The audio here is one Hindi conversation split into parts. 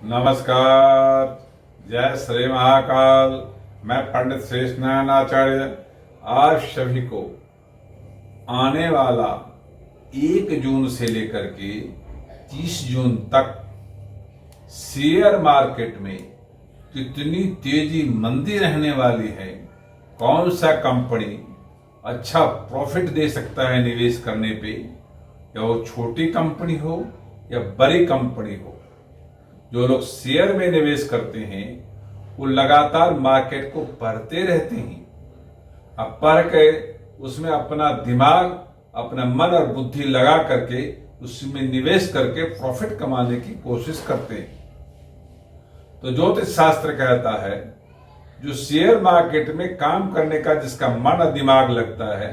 नमस्कार। जय श्री महाकाल। मैं पंडित श्रेष्ठ नारायण आचार्य आप सभी को आने वाला 1 जून से लेकर के 30 जून तक शेयर मार्केट में कितनी तेजी मंदी रहने वाली है, कौन सा कंपनी अच्छा प्रॉफिट दे सकता है निवेश करने पे, या वो छोटी कंपनी हो या बड़ी कंपनी हो। जो लोग शेयर में निवेश करते हैं वो लगातार मार्केट को पढ़ते रहते हैं। अब पढ़ के उसमें अपना दिमाग, अपना मन और बुद्धि लगा करके उसमें निवेश करके प्रॉफिट कमाने की कोशिश करते हैं। तो ज्योतिष शास्त्र कहता है जो शेयर मार्केट में काम करने का जिसका मन और दिमाग लगता है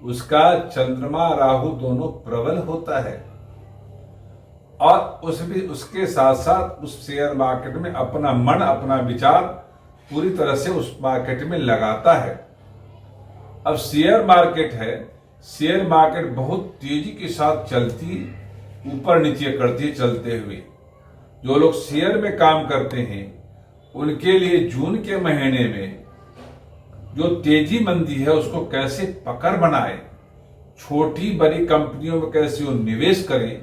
उसका चंद्रमा राहु दोनों प्रबल होता है, और उसके साथ साथ उस शेयर मार्केट में अपना मन, अपना विचार पूरी तरह से उस मार्केट में लगाता है। अब शेयर मार्केट है, शेयर मार्केट बहुत तेजी के साथ चलती, ऊपर नीचे करती है चलते हुए। जो लोग शेयर में काम करते हैं उनके लिए जून के महीने में जो तेजी मंदी है उसको कैसे पकड़ बनाए, छोटी बड़ी कंपनियों में कैसे वो निवेश करें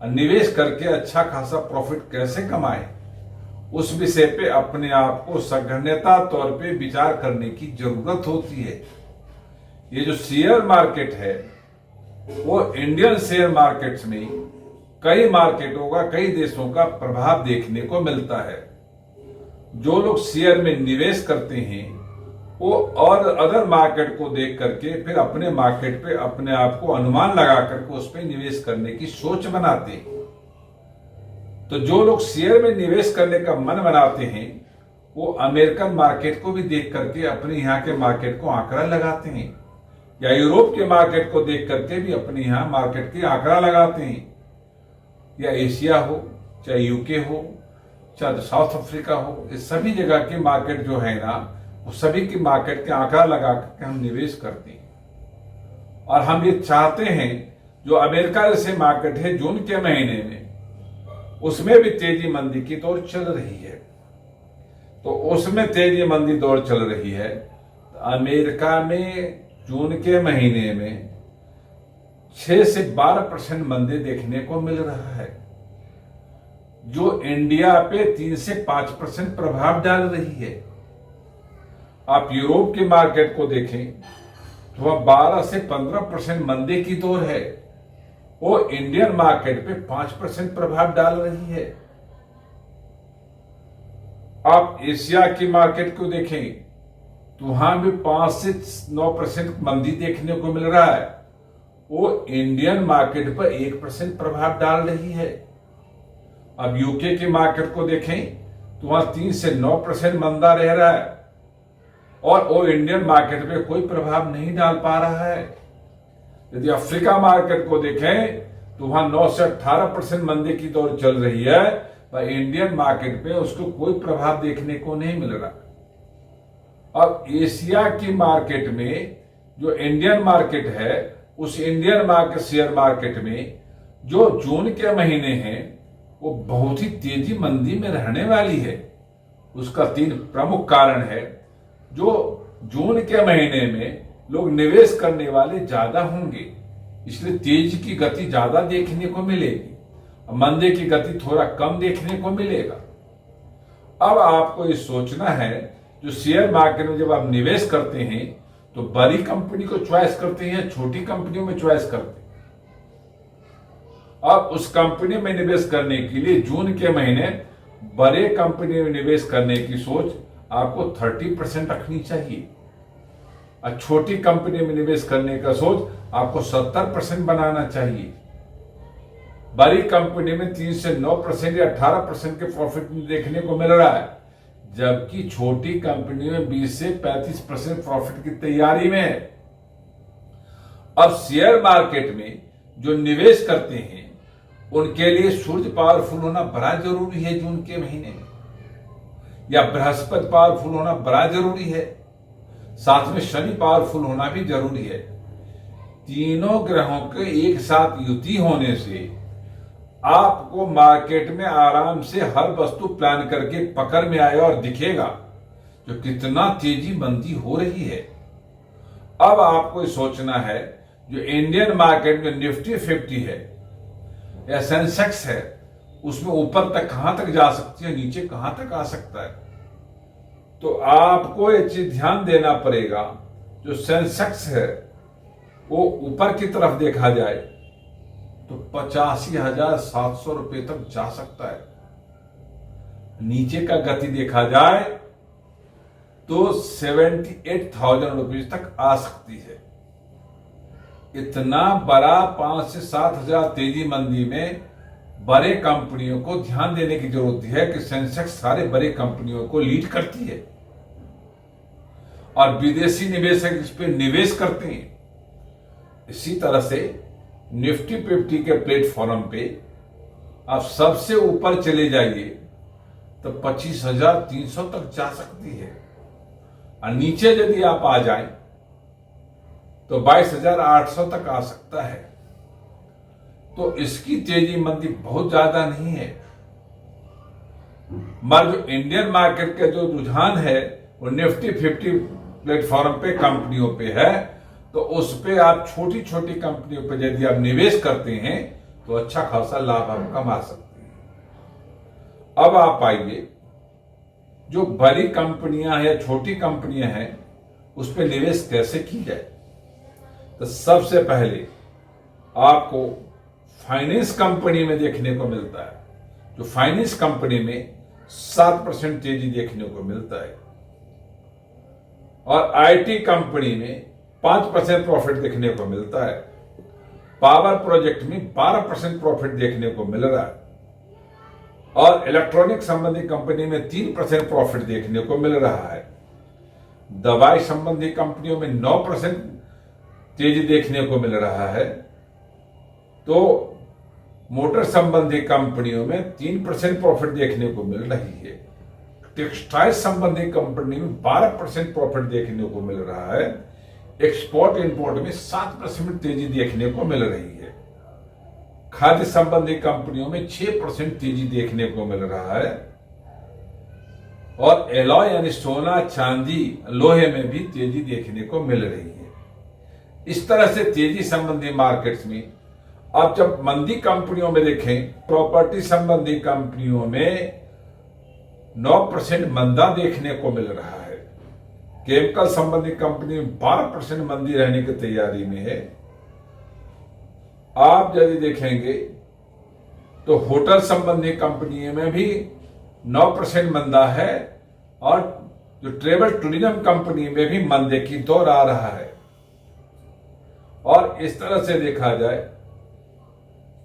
और निवेश करके अच्छा खासा प्रॉफिट कैसे कमाए, उस विषय पे अपने आप को सघनता तौर पे विचार करने की जरूरत होती है। ये जो शेयर मार्केट है वो इंडियन शेयर मार्केट्स में कई मार्केटों का, कई देशों का प्रभाव देखने को मिलता है। जो लोग शेयर में निवेश करते हैं वो और अदर मार्केट को देख करके फिर अपने मार्केट पे अपने आप को अनुमान लगा करके उस पर निवेश करने की सोच बनाते हैं। तो जो लोग शेयर में निवेश करने का मन बनाते हैं वो अमेरिकन मार्केट को भी देख करके अपने यहाँ के मार्केट को आंकड़ा लगाते हैं, या यूरोप के मार्केट को देख करके भी अपने यहाँ मार्केट की आंकड़ा लगाते हैं, या एशिया हो, चाहे यूके हो, चाहे साउथ अफ्रीका हो, इस सभी जगह के मार्केट जो है ना वो सभी की मार्केट के आंकड़ा लगा करके हम निवेश करते हैं। और हम ये चाहते हैं जो अमेरिका जैसे मार्केट है जून के महीने में उसमें भी तेजी मंदी की दौर चल रही है। तो उसमें तेजी मंदी दौर चल रही है तो अमेरिका में जून के महीने में 6 से 12% मंदी देखने को मिल रहा है, जो इंडिया पे 3 से 5% प्रभाव डाल रही है। आप यूरोप के मार्केट को देखें तो वह 12 से 15% मंदी की दौर है, वो इंडियन मार्केट पे 5% प्रभाव डाल रही है। आप एशिया की मार्केट को देखें तो वहां भी 5 से 9% मंदी देखने को मिल रहा है, वो इंडियन मार्केट पर 1% प्रभाव डाल रही है। अब यूके की मार्केट को देखें तो वहां 3 से 9% मंदा रह रहा है और वो इंडियन मार्केट पे कोई प्रभाव नहीं डाल पा रहा है। यदि अफ्रीका मार्केट को देखें तो वहां 9 से 18% मंदी की दौर चल रही है, पर इंडियन मार्केट पे उसको कोई प्रभाव देखने को नहीं मिल रहा। अब एशिया की मार्केट में जो इंडियन मार्केट है उस इंडियन मार्केट शेयर मार्केट में जो जून के महीने हैं वो बहुत ही तेजी मंदी में रहने वाली है। उसका 3 प्रमुख कारण है। जो जून के महीने में लोग निवेश करने वाले ज्यादा होंगे, इसलिए तेज की गति ज्यादा देखने को मिलेगी, मंदी की गति थोड़ा कम देखने को मिलेगा। अब आपको ये सोचना है जो शेयर मार्केट में जब आप निवेश करते हैं तो बड़ी कंपनी को चॉइस करते हैं, छोटी कंपनियों में चॉइस करते हैं। अब उस कंपनी में निवेश करने के लिए जून के महीने बड़े कंपनी में निवेश करने की सोच आपको 30% रखनी चाहिए, और छोटी कंपनी में निवेश करने का सोच आपको 70% बनाना चाहिए। बड़ी कंपनी में 3 से 9% या 18% के प्रॉफिट देखने को मिल रहा है, जबकि छोटी कंपनी में 20 से 35% प्रॉफिट की तैयारी में है। अब शेयर मार्केट में जो निवेश करते हैं उनके लिए सूर्य पावरफुल होना बड़ा जरूरी है जून के महीने में, या बृहस्पति पावरफुल होना बड़ा जरूरी है, साथ में शनि पावरफुल होना भी जरूरी है। तीनों ग्रहों के एक साथ युति होने से आपको मार्केट में आराम से हर वस्तु प्लान करके पकड़ में आएगा और दिखेगा जो कितना तेजी मंदी हो रही है। अब आपको सोचना है जो इंडियन मार्केट में निफ्टी 50 है या सेंसेक्स है, उसमें ऊपर तक कहां तक जा सकती है, नीचे कहां तक आ सकता है। तो आपको ये चीज ध्यान देना पड़ेगा, जो सेंसेक्स है वो ऊपर की तरफ देखा जाए तो 85,700 रुपए तक जा सकता है। नीचे का गति देखा जाए तो 78,000 रुपीज तक आ सकती है। इतना बड़ा 5 से 7,000 तेजी मंदी में बड़े कंपनियों को ध्यान देने की जरूरत है कि सेंसेक्स सारे बड़े कंपनियों को लीड करती है और विदेशी निवेशक इस पे निवेश करते हैं। इसी तरह से निफ्टी 50 के प्लेटफॉर्म पे आप सबसे ऊपर चले जाइए तो 25,300 तक जा सकती है और नीचे यदि आप आ जाएं तो 22,800 तक आ सकता है। तो इसकी तेजी मंदी बहुत ज्यादा नहीं है, मगर जो इंडियन मार्केट के जो रुझान है वो निफ्टी 50 प्लेटफॉर्म पे कंपनियों पे है। तो उस पे आप छोटी छोटी कंपनियों पे यदि आप निवेश करते हैं तो अच्छा खासा लाभ आप कमा सकते हैं। अब आप आइए, जो बड़ी कंपनियां हैं या छोटी कंपनियां हैं उस पे निवेश कैसे की जाए। तो सबसे पहले आपको फाइनेंस कंपनी में देखने को मिलता है, जो फाइनेंस कंपनी में 7% तेजी देखने को मिलता है और आईटी कंपनी में 5% प्रॉफिट देखने को मिलता है। पावर प्रोजेक्ट में 12% प्रॉफिट देखने को मिल रहा है और इलेक्ट्रॉनिक संबंधी कंपनी में 3% प्रॉफिट देखने को मिल रहा है। दवाई संबंधी कंपनियों में 9% तेजी देखने को मिल रहा है। तो मोटर संबंधी कंपनियों में 3% प्रॉफिट देखने को मिल रही है। टेक्सटाइल संबंधी कंपनी में 12% प्रॉफिट देखने को मिल रहा है। एक्सपोर्ट इंपोर्ट में 7% तेजी देखने को मिल रही है। खाद्य संबंधी कंपनियों में 6% तेजी देखने को मिल रहा है और एलॉय यानी सोना चांदी लोहे में भी तेजी देखने को मिल रही है। इस तरह से तेजी संबंधी मार्केट्स में आप जब मंदी कंपनियों में देखें, प्रॉपर्टी संबंधी कंपनियों में 9% मंदा देखने को मिल रहा है। केमिकल संबंधी कंपनी में 12% मंदी रहने की तैयारी में है। आप यदि देखेंगे तो होटल संबंधी कंपनियों में भी 9% मंदा है और जो ट्रेवल टूरिज्म कंपनी में भी मंदे की दौर आ रहा है। और इस तरह से देखा जाए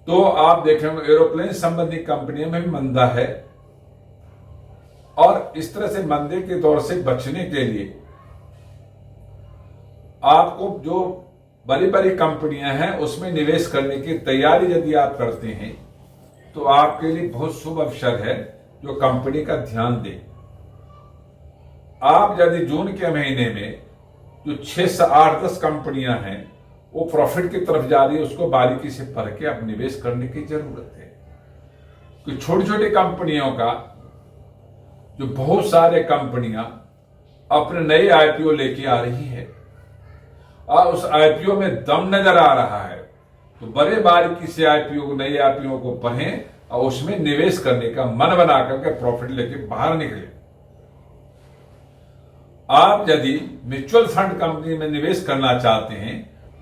तो आप देखेंगे एरोप्लेन संबंधी कंपनियों में भी मंदा है। और इस तरह से मंदे के दौर से बचने के लिए आपको जो बड़ी बड़ी कंपनियां हैं उसमें निवेश करने की तैयारी यदि आप करते हैं तो आपके लिए बहुत शुभ अवसर है जो कंपनी का ध्यान दें। आप यदि जून के महीने में जो 6 से 8-10 कंपनियां हैं वो प्रॉफिट की तरफ जा रही है, उसको बारीकी से पढ़ के आप निवेश करने की जरूरत है। कि छोटी छोटी कंपनियों का जो बहुत सारे कंपनियां अपने नए आईपीओ लेके आ रही है और उस आईपीओ में दम नजर आ रहा है, तो बड़े बारीकी से आईपीओ नए आईपीओ को पढ़ें और उसमें निवेश करने का मन बना करके प्रॉफिट लेके बाहर निकले। आप यदि म्यूचुअल फंड कंपनी में निवेश करना चाहते हैं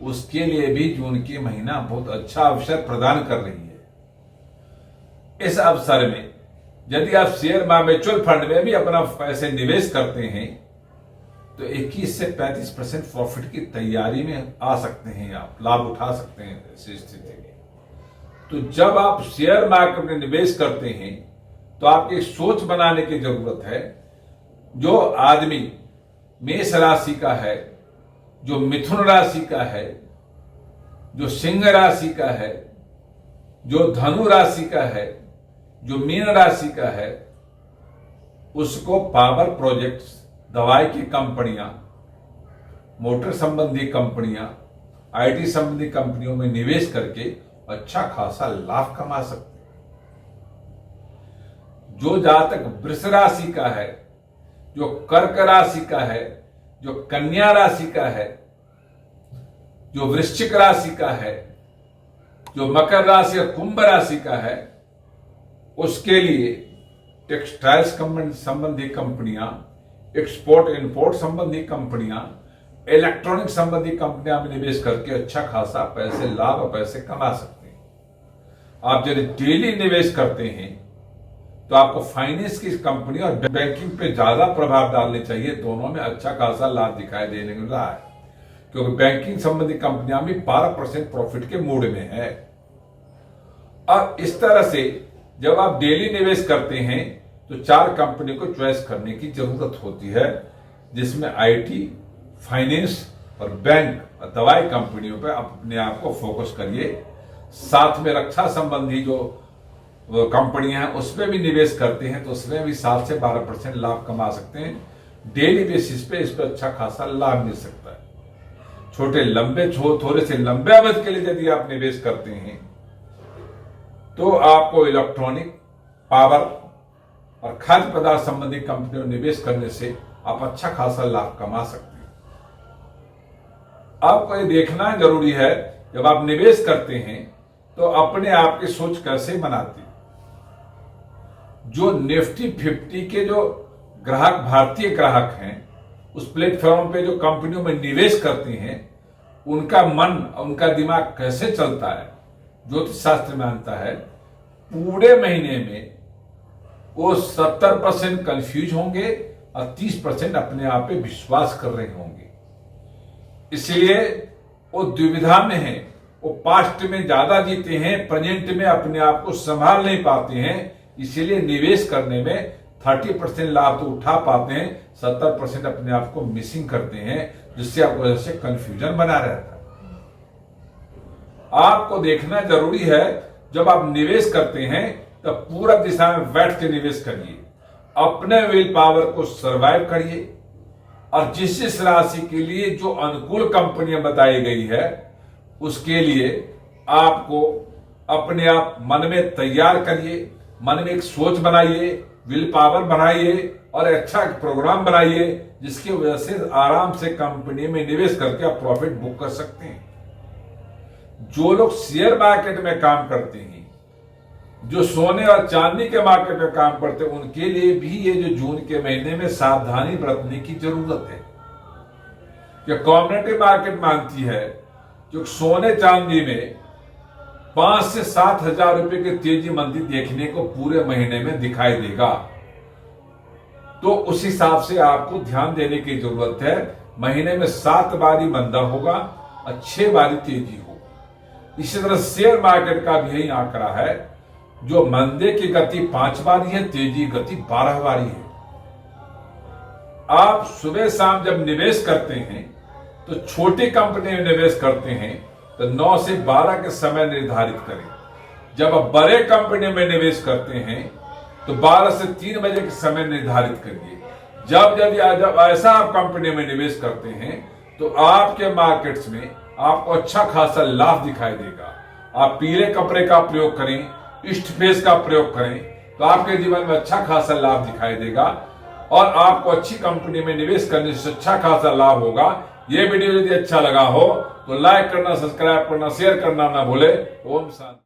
उसके लिए भी जून की महीना बहुत अच्छा अवसर प्रदान कर रही है। इस अवसर में यदि आप शेयर म्यूचुअल फंड में भी अपना पैसे निवेश करते हैं तो 21 से 35% प्रॉफिट की तैयारी में आ सकते हैं, आप लाभ उठा सकते हैं ऐसी स्थिति में। तो जब आप शेयर मार्केट में निवेश करते हैं तो आपकी सोच बनाने की जरूरत है। जो आदमी मेष राशि का है, जो मिथुन राशि का है, जो सिंह राशि का है, जो धनु राशि का है, जो मीन राशि का है, उसको पावर प्रोजेक्ट्स, दवाई की कंपनियां, मोटर संबंधी कंपनियां, आईटी संबंधी कंपनियों में निवेश करके अच्छा खासा लाभ कमा सकते हैं। जो जातक वृष राशि का है, जो कर्क राशि का है, जो कन्या राशि का है, जो वृश्चिक राशि का है, जो मकर राशि और कुंभ राशि का है, उसके लिए टेक्सटाइल्स संबंधी कंपनियां, एक्सपोर्ट इंपोर्ट संबंधी कंपनियां, इलेक्ट्रॉनिक संबंधी कंपनियां में निवेश करके अच्छा खासा पैसे लाभ और पैसे कमा सकते हैं। आप यदि डेली निवेश करते हैं तो आपको फाइनेंस की कंपनी और बैंकिंग पे ज्यादा प्रभाव डालने चाहिए। दोनों में अच्छा खासा लाभ दिखाई देने मिल रहा है, क्योंकि बैंकिंग संबंधी कंपनियां भी 12% प्रॉफिट के मूड में है। और इस तरह से जब आप डेली निवेश करते हैं तो 4 कंपनी को चॉइस करने की जरूरत होती है, जिसमें आईटी, फाइनेंस और बैंक और दवाई कंपनियों पर अपने आप को फोकस करिए। साथ में रक्षा संबंधी जो कंपनियां हैं उसमें भी निवेश करते हैं तो उसमें भी 7 से 12% लाभ कमा सकते हैं। डेली बेसिस पे इस पर अच्छा खासा लाभ मिल सकता है। थोड़े से लंबे अवधि के लिए यदि आप निवेश करते हैं तो आपको इलेक्ट्रॉनिक, पावर और खाद्य पदार्थ संबंधी कंपनियों में निवेश करने से आप अच्छा खासा लाभ कमा सकते हैं। आपको ये देखना जरूरी है, जब आप निवेश करते हैं तो अपने आप की सोच कैसे बनाती। जो निफ्टी 50 के जो ग्राहक, भारतीय ग्राहक हैं, उस प्लेटफॉर्म पे जो कंपनियों में निवेश करते हैं, उनका मन, उनका दिमाग कैसे चलता है, ज्योतिष शास्त्र मानता है पूरे महीने में वो 70% कंफ्यूज होंगे और 30% अपने आप पे विश्वास कर रहे होंगे। इसलिए वो दुविधा में है। वो पास्ट में ज्यादा जीते हैं, प्रेजेंट में अपने आप को संभाल नहीं पाते हैं। इसीलिए निवेश करने में 30% लाभ तो उठा पाते हैं, 70% अपने आप को मिसिंग करते हैं, जिससे आपको वजह से कंफ्यूजन बना रहता है। आपको देखना जरूरी है, जब आप निवेश करते हैं तब पूरा दिशा में बैठ के निवेश करिए, अपने विल पावर को सर्वाइव करिए और जिस राशि के लिए जो अनुकूल कंपनियां बताई गई है उसके लिए आपको अपने आप मन में तैयार करिए, मन में एक सोच बनाइए, विल पावर बनाइए और अच्छा प्रोग्राम बनाइए, जिसकी वजह से आराम से कंपनी में निवेश करके आप प्रॉफिट बुक कर सकते हैं। जो लोग शेयर मार्केट में काम करते हैं, जो सोने और चांदी के मार्केट में काम करते हैं, उनके लिए भी ये जो जून के महीने में सावधानी बरतने की जरूरत है। कि कॉमोडिटी मार्केट मानती है जो सोने चांदी में 5 से 7 हजार रुपए की तेजी मंदी देखने को पूरे महीने में दिखाई देगा। तो उस हिसाब से आपको ध्यान देने की जरूरत है। महीने में 7 बारी मंदा होगा और 6 बारी तेजी होगी। इसी तरह शेयर मार्केट का भी यही आंकड़ा है, जो मंदे की गति 5 बारी है, तेजी गति 12 बारी है। आप सुबह शाम जब निवेश करते हैं तो छोटी कंपनी में निवेश करते हैं तो 9 से 12 के समय निर्धारित करें। जब आप बड़े कंपनी में निवेश करते हैं तो 12 से 3 बजे के समय निर्धारित करिए। जब ऐसा आप कंपनी में निवेश करते हैं तो आपके मार्केट्स में आपको अच्छा खासा लाभ दिखाई देगा। आप पीले कपड़े का प्रयोग करें, ईस्ट फेस का प्रयोग करें तो आपके जीवन में अच्छा खासा लाभ दिखाई देगा और आपको अच्छी कंपनी में निवेश करने से अच्छा खासा लाभ होगा। ये वीडियो यदि अच्छा लगा हो तो लाइक करना, सब्सक्राइब करना, शेयर करना ना भूले। ओम शांति।